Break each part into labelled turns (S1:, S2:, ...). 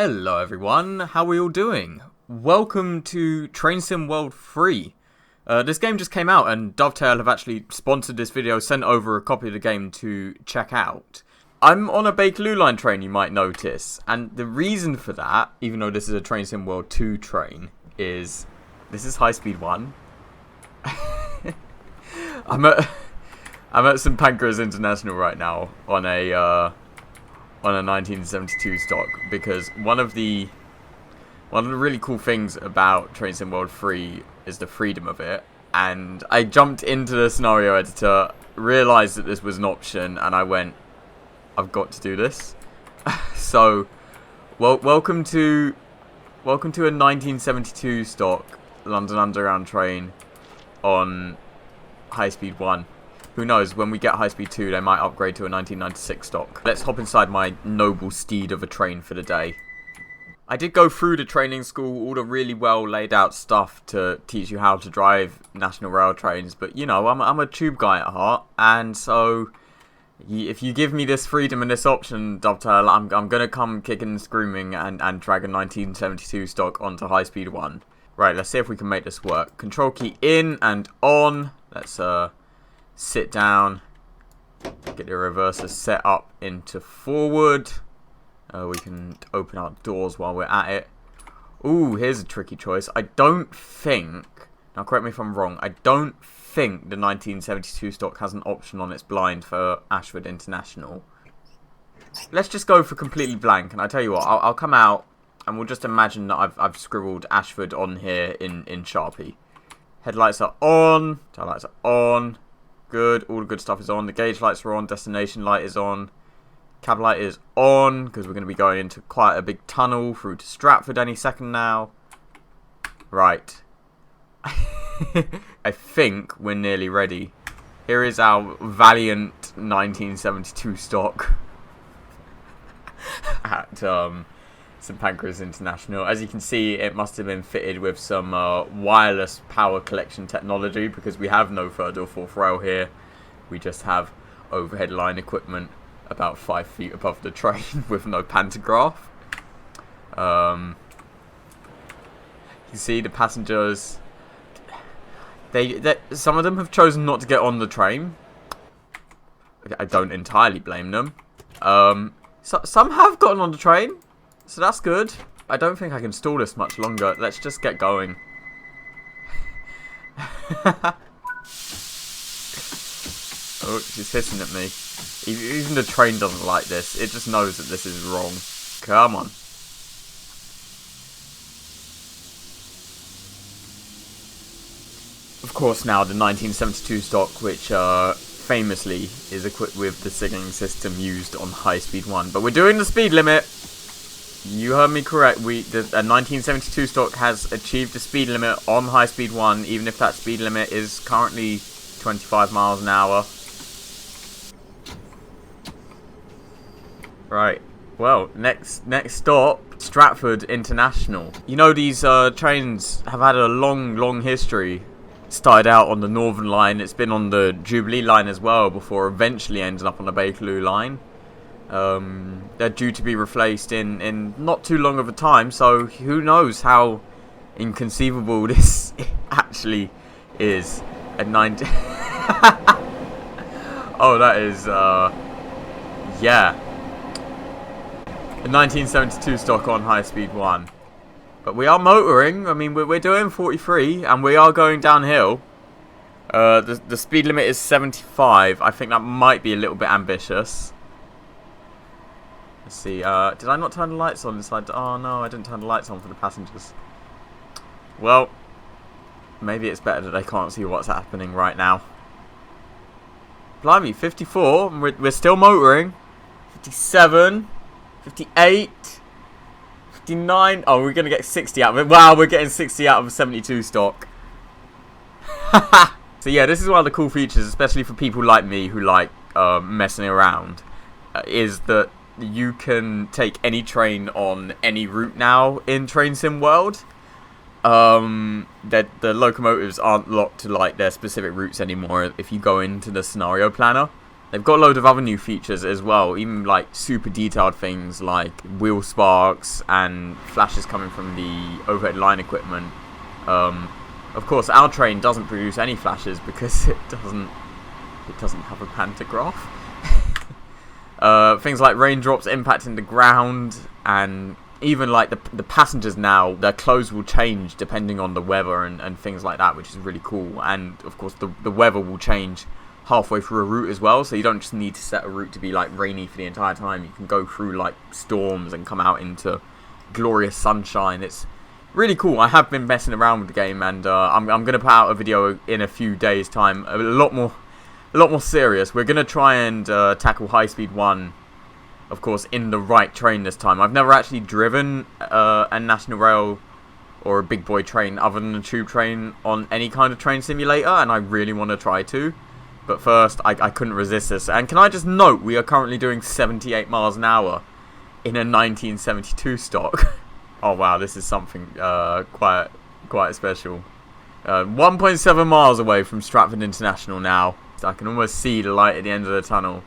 S1: Hello everyone, how are we all doing? Welcome to Train Sim World 3. This game just came out and Dovetail have actually sponsored this video, sent over a copy of the game to check out. I'm on a Bakerloo line train, you might notice, and the reason for that, even though this is a Train Sim World 2 train, is this is high speed 1. I'm at some Pancras International right now on a 1972 stock, because one of the really cool things about Train Sim World 3 is the freedom of it. And I jumped into the scenario editor, realized that this was an option, and I went, I've got to do this. So, welcome to a 1972 stock London Underground train on high speed 1. Who knows, when we get high speed 2 they might upgrade to a 1996 stock. Let's hop inside my noble steed of a train for the day. I did go through the training school, all the really well laid out stuff to teach you how to drive National Rail trains, but you know, I'm a tube guy at heart, and so if you give me this freedom and this option, Dovetail, I'm gonna come kicking and screaming and drag a 1972 stock onto high speed 1. Right, let's see if we can make this work. Control key in and on. Let's sit down, get the reverser set up into forward. We can open our doors while we're at it. Ooh, here's a tricky choice. I don't think, now correct me if I'm wrong, I don't think the 1972 stock has an option on its blind for Ashford International. Let's just go for completely blank, and I tell you what, I'll come out and we'll just imagine that I've scribbled Ashford on here in Sharpie. Headlights are on, tail lights are on. Good, all the good stuff is on. The gauge lights are on, destination light is on, cab light is on, because we're going to be going into quite a big tunnel through to Stratford any second now. Right. I think we're nearly ready. Here is our valiant 1972 stock at St Pancras International. As you can see, it must have been fitted with some wireless power collection technology, because we have no third or fourth rail here. We just have overhead line equipment about 5 feet above the train with no pantograph. You can see the passengers, some of them have chosen not to get on the train. I don't entirely blame them. Some have gotten on the train, so that's good. I don't think I can stall this much longer. Let's just get going. Oh, she's hissing at me. Even the train doesn't like this. It just knows that this is wrong. Come on. Of course, now the 1972 stock, which famously is equipped with the signaling system used on high speed 1. But we're doing the speed limit. You heard me correct. A 1972 stock has achieved the speed limit on high speed 1, even if that speed limit is currently 25 miles an hour. Right. Well, next stop, Stratford International. You know, these trains have had a long history. Started out on the Northern line. It's been on the Jubilee line as well before eventually ending up on the Bakerloo line. They're due to be replaced in not too long of a time, so who knows how inconceivable this actually is at 90. Oh, that is yeah, a 1972 stock on high speed 1. But we are motoring. I mean, we're doing 43 and we are going downhill. The speed limit is 75. I think that might be a little bit ambitious. Let's see, did I not turn the lights on inside? Oh no, I didn't turn the lights on for the passengers. Well, maybe it's better that they can't see what's happening right now. Blimey, 54, and we're still motoring. 57, 58, 59. Oh, we're going to get 60 out of it. Wow, we're getting 60 out of 72 stock. So yeah, this is one of the cool features, especially for people like me who like messing around, is that you can take any train on any route now in Train Sim World. That the locomotives aren't locked to like their specific routes anymore if you go into the scenario planner. They've got a load of other new features as well, even like super detailed things like wheel sparks and flashes coming from the overhead line equipment. Of course, our train doesn't produce any flashes because it doesn't have a pantograph. Things like raindrops impacting the ground, and even like the passengers now, their clothes will change depending on the weather and things like that, which is really cool. And of course, the weather will change halfway through a route as well, so you don't just need to set a route to be like rainy for the entire time. You can go through like storms and come out into glorious sunshine. It's really cool. I have been messing around with the game, and I'm gonna put out a video in a few days' time, a lot more serious. We're gonna try and tackle High Speed 1, of course, in the right train this time. I've never actually driven a National Rail or a big boy train other than a tube train on any kind of train simulator, and I really want to try to. But first, I couldn't resist this. And can I just note, we are currently doing 78 miles an hour in a 1972 stock. Oh wow, this is something quite special. 1.7 miles away from Stratford International now. So I can almost see the light at the end of the tunnel.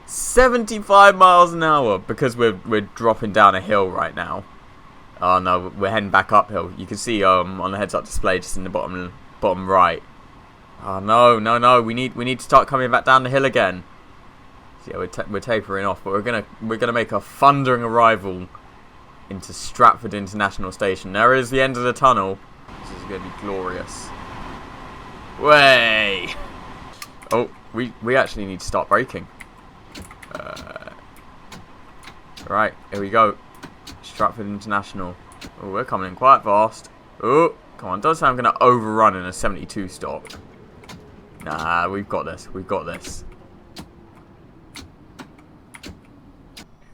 S1: 75 miles an hour because we're dropping down a hill right now. Oh no, we're heading back uphill. You can see on the heads-up display just in the bottom right. Oh no, we need to start coming back down the hill again. So yeah, we're tapering off, but we're gonna make a thundering arrival into Stratford International Station. There is the end of the tunnel. This is gonna be glorious. Way. Oh, we actually need to start braking. Right, here we go. Stratford International. Oh, we're coming in quite fast. Oh, come on, don't say I'm gonna overrun in a 72 stock. Nah, we've got this. We've got this.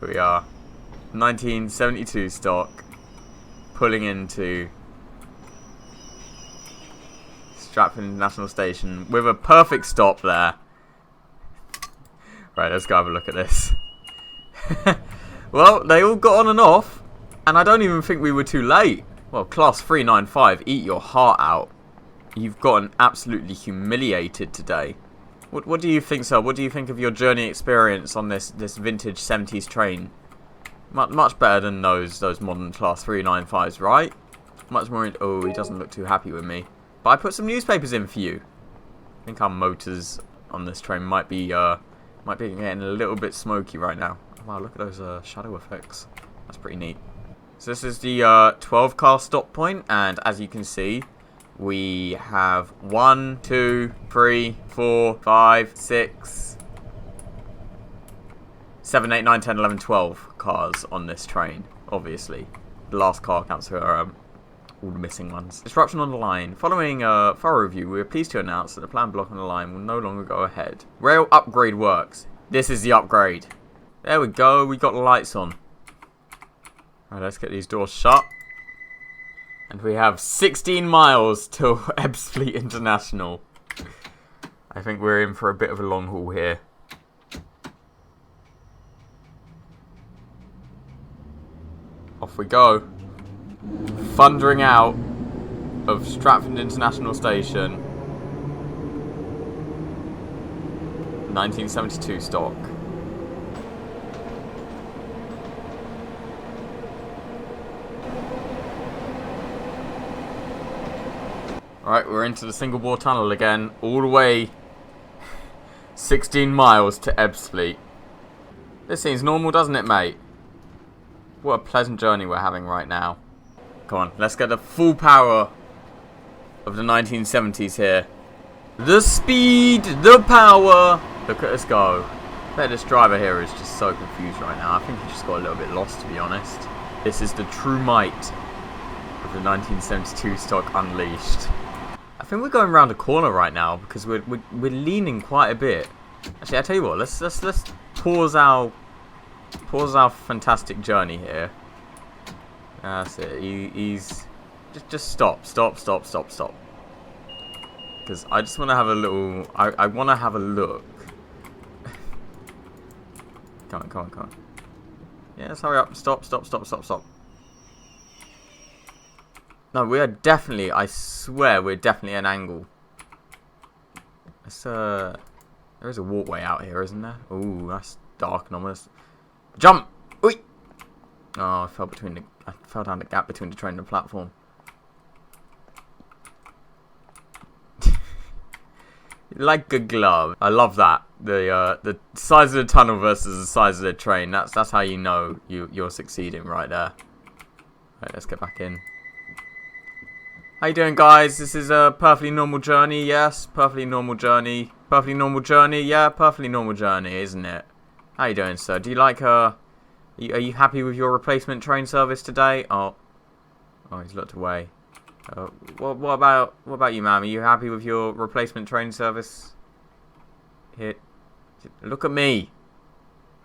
S1: Here we are. 1972 stock. Pulling into Stratford International Station with a perfect stop there. Right, let's go have a look at this. Well, they all got on and off, and I don't even think we were too late. Well, Class 395, eat your heart out. You've gotten absolutely humiliated today. What do you think, sir? What do you think of your journey experience on this vintage 70s train? Much better than those modern Class 395s, right? Much more. Oh, he doesn't look too happy with me. But I put some newspapers in for you. I think our motors on this train might be getting a little bit smoky right now. Wow, look at those shadow effects. That's pretty neat. So this is the 12 car stop point, and as you can see, we have 1, 2, 3, 4, 5, 6, 7, 8, 9, 10, 11, 12 cars on this train, obviously. The last car counts for all the missing ones. Disruption on the line. Following a thorough review, we are pleased to announce that the planned block on the line will no longer go ahead. Rail upgrade works. This is the upgrade. There we go, we got the lights on. Alright, let's get these doors shut. And we have 16 miles till Ebbsfleet International. I think we're in for a bit of a long haul here. Off we go. Thundering out of Stratford International Station. 1972 stock. Alright, we're into the single bore tunnel again, all the way 16 miles to Ebbsfleet. This seems normal, doesn't it, mate? What a pleasant journey we're having right now. Come on, let's get the full power of the 1970s here. The speed, the power. Look at us go. I bet this driver here is just so confused right now. I think he just got a little bit lost, to be honest. This is the true might of the 1972 stock unleashed. I think we're going around a corner right now because we're leaning quite a bit. Actually, I tell you what, let's pause our fantastic journey here. That's it. He's just stop. Because I just want to have a little. I want to have a look. Come on. Yeah, let's hurry up. Stop. No, we are definitely, I swear, we're definitely at an angle. Let's There is a walkway out here, isn't there? Ooh, that's dark and ominous. Jump! Oi! Oh, I fell down the gap between the train and the platform. Like a glove. I love that. The size of the tunnel versus the size of the train. That's how you know you're succeeding right there. Right, let's get back in. How you doing, guys? This is a perfectly normal journey. Yes, perfectly normal journey. Perfectly normal journey. Yeah, perfectly normal journey, isn't it? How you doing, sir? Do you like Are you happy with your replacement train service today? Oh, he's looked away. What about you, ma'am? Are you happy with your replacement train service? Here, look at me.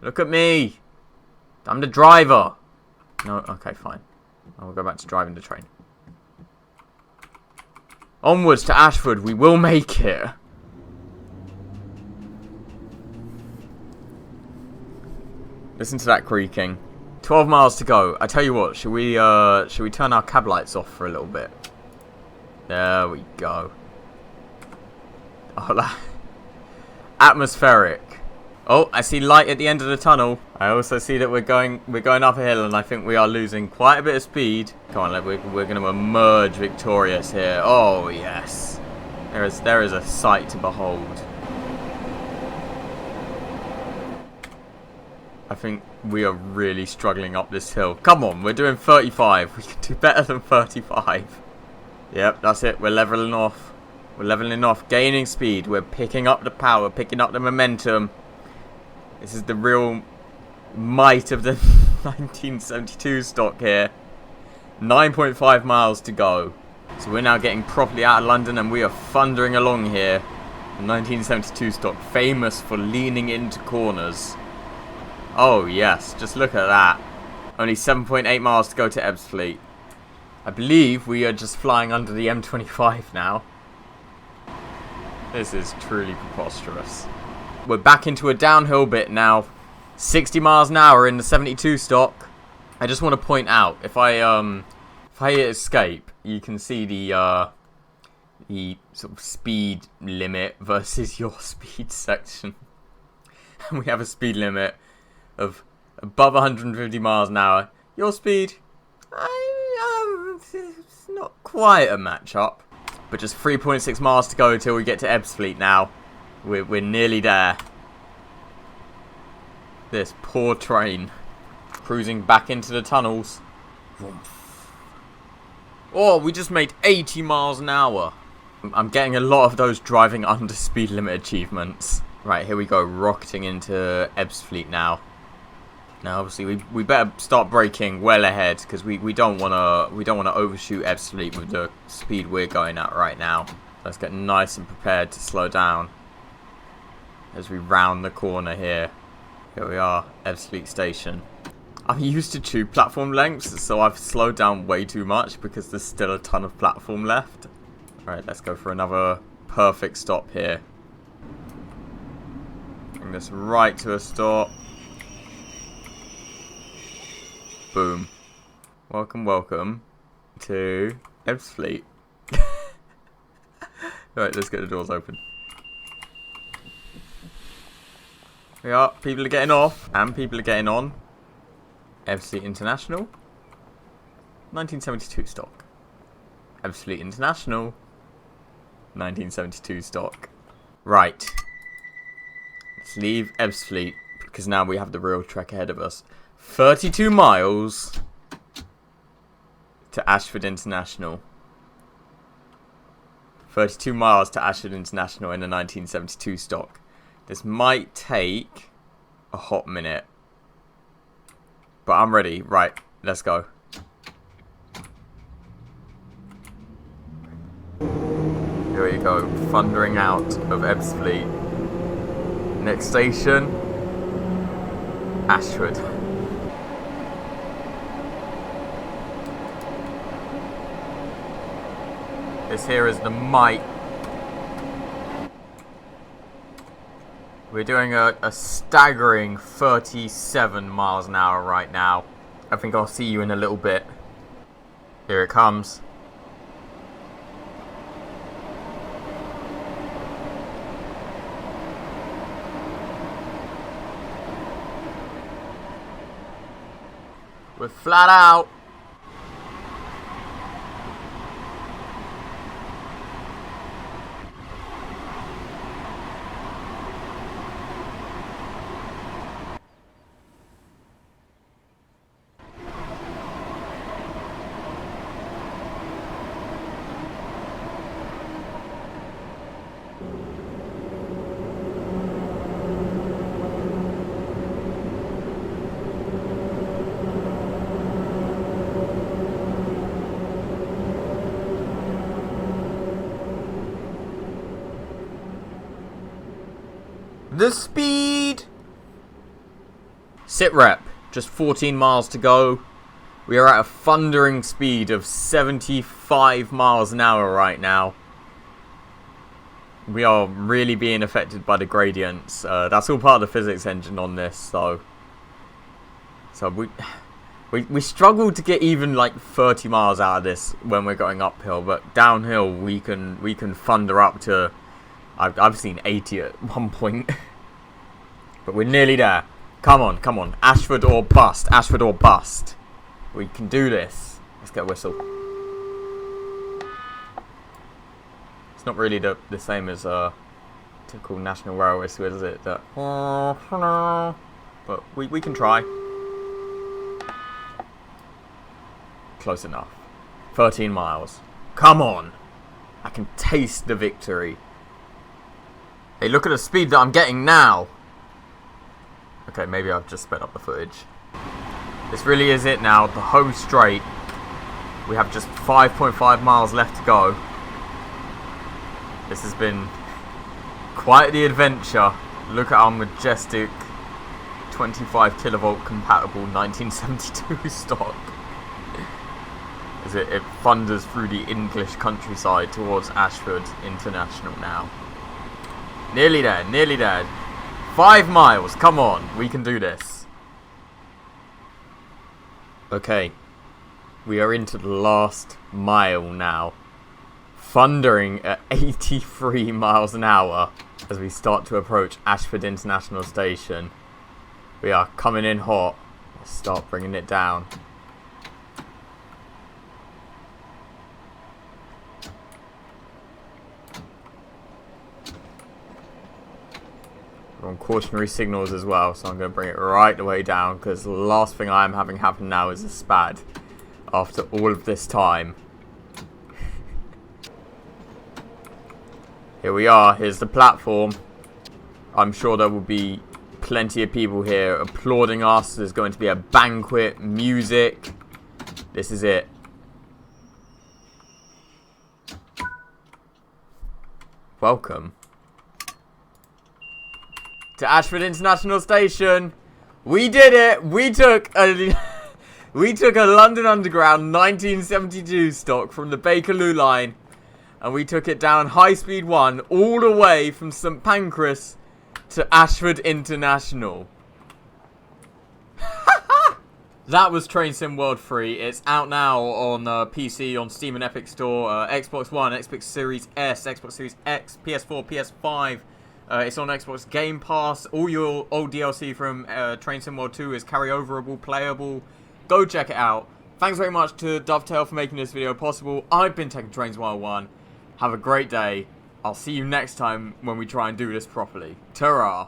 S1: Look at me. I'm the driver. No, okay, fine. I'll go back to driving the train. Onwards to Ashford. We will make it. Listen to that creaking. 12 miles to go. I tell you what, should we turn our cab lights off for a little bit? There we go. Oh, atmospheric. Oh, I see light at the end of the tunnel. I also see that we're going up a hill, and I think we are losing quite a bit of speed. Come on, we're going to emerge victorious here. Oh yes, there is a sight to behold. I think we are really struggling up this hill. Come on, we're doing 35. We can do better than 35. Yep, that's it. We're leveling off. We're leveling off, gaining speed. We're picking up the power, picking up the momentum. This is the real might of the 1972 stock here. 9.5 miles to go. So we're now getting properly out of London, and we are thundering along here. The 1972 stock, famous for leaning into corners. Oh yes, just look at that. Only 7.8 miles to go to Ebbsfleet. I believe we are just flying under the M25 now. This is truly preposterous. We're back into a downhill bit now. 60 miles an hour in the 72 stock. I just want to point out, if I hit escape, you can see the sort of speed limit versus your speed section. And we have a speed limit of above 150 miles an hour. Your speed, it's not quite a match-up. But just 3.6 miles to go until we get to Ebbsfleet now. We're nearly there. This poor train cruising back into the tunnels. Oh, we just made 80 miles an hour. I'm getting a lot of those driving under speed limit achievements. Right, here we go, rocketing into Ebbsfleet now. Now, obviously, we better start braking well ahead, because we don't want to overshoot Ebbsfleet with the speed we're going at right now. Let's get nice and prepared to slow down as we round the corner here. Here we are, Ebbsfleet station. I'm used to tube platform lengths, so I've slowed down way too much because there's still a ton of platform left. Alright, let's go for another perfect stop here. Bring this right to a stop. Boom. Welcome, welcome to Ebbsfleet. Alright, let's get the doors open. We are. People are getting off, and people are getting on. Ebbsfleet International. 1972 stock. Ebbsfleet International. 1972 stock. Right. Let's leave Ebbsfleet, because now we have the real trek ahead of us. 32 miles to Ashford International. 32 miles to Ashford International in the 1972 stock. This might take a hot minute. But I'm ready. Right, let's go. Here we go, thundering out of Ebbsfleet. Next station, Ashford. This here is the might. We're doing a staggering 37 miles an hour right now. I think I'll see you in a little bit. Here it comes. We're flat out. The speed! Sit rep, just 14 miles to go. We are at a thundering speed of 75 miles an hour right now. We are really being affected by the gradients. That's all part of the physics engine on this, so we struggle to get even like 30 miles out of this when we're going uphill, but downhill we can thunder up to I've seen 80 at one point. But we're nearly there. Come on, come on. Ashford or bust. Ashford or bust. We can do this. Let's get a whistle. It's not really the same as typical National Rail whistle, is it? But we can try. Close enough. 13 miles. Come on. I can taste the victory. Hey, look at the speed that I'm getting now. Okay, maybe I've just sped up the footage. This really is it now. The home straight. We have just 5.5 miles left to go. This has been quite the adventure. Look at our majestic 25 kilovolt compatible 1972 stock. As it thunders through the English countryside towards Ashford International now. Nearly there, nearly there. 5 miles, come on, we can do this. Okay, we are into the last mile now. Thundering at 83 miles an hour as we start to approach Ashford International Station. We are coming in hot. Let's start bringing it down. We're on cautionary signals as well, so I'm going to bring it right the way down because the last thing I'm having happen now is a spad after all of this time. Here we are, here's the platform. I'm sure there will be plenty of people here applauding us. There's going to be a banquet, music. This is it. Welcome to Ashford International Station. We did it. We took a London Underground 1972 stock from the Bakerloo line, and we took it down high speed 1 all the way from St Pancras to Ashford International. That was Train Sim World 3. It's out now on PC, on Steam and Epic Store, Xbox One, Xbox Series S, Xbox Series X, PS4, PS5. It's on Xbox Game Pass. All your old DLC from Train Sim World 2 is carryoverable, playable. Go check it out. Thanks very much to Dovetail for making this video possible. I've been Taking Trains 101. Have a great day. I'll see you next time when we try and do this properly. Ta-ra!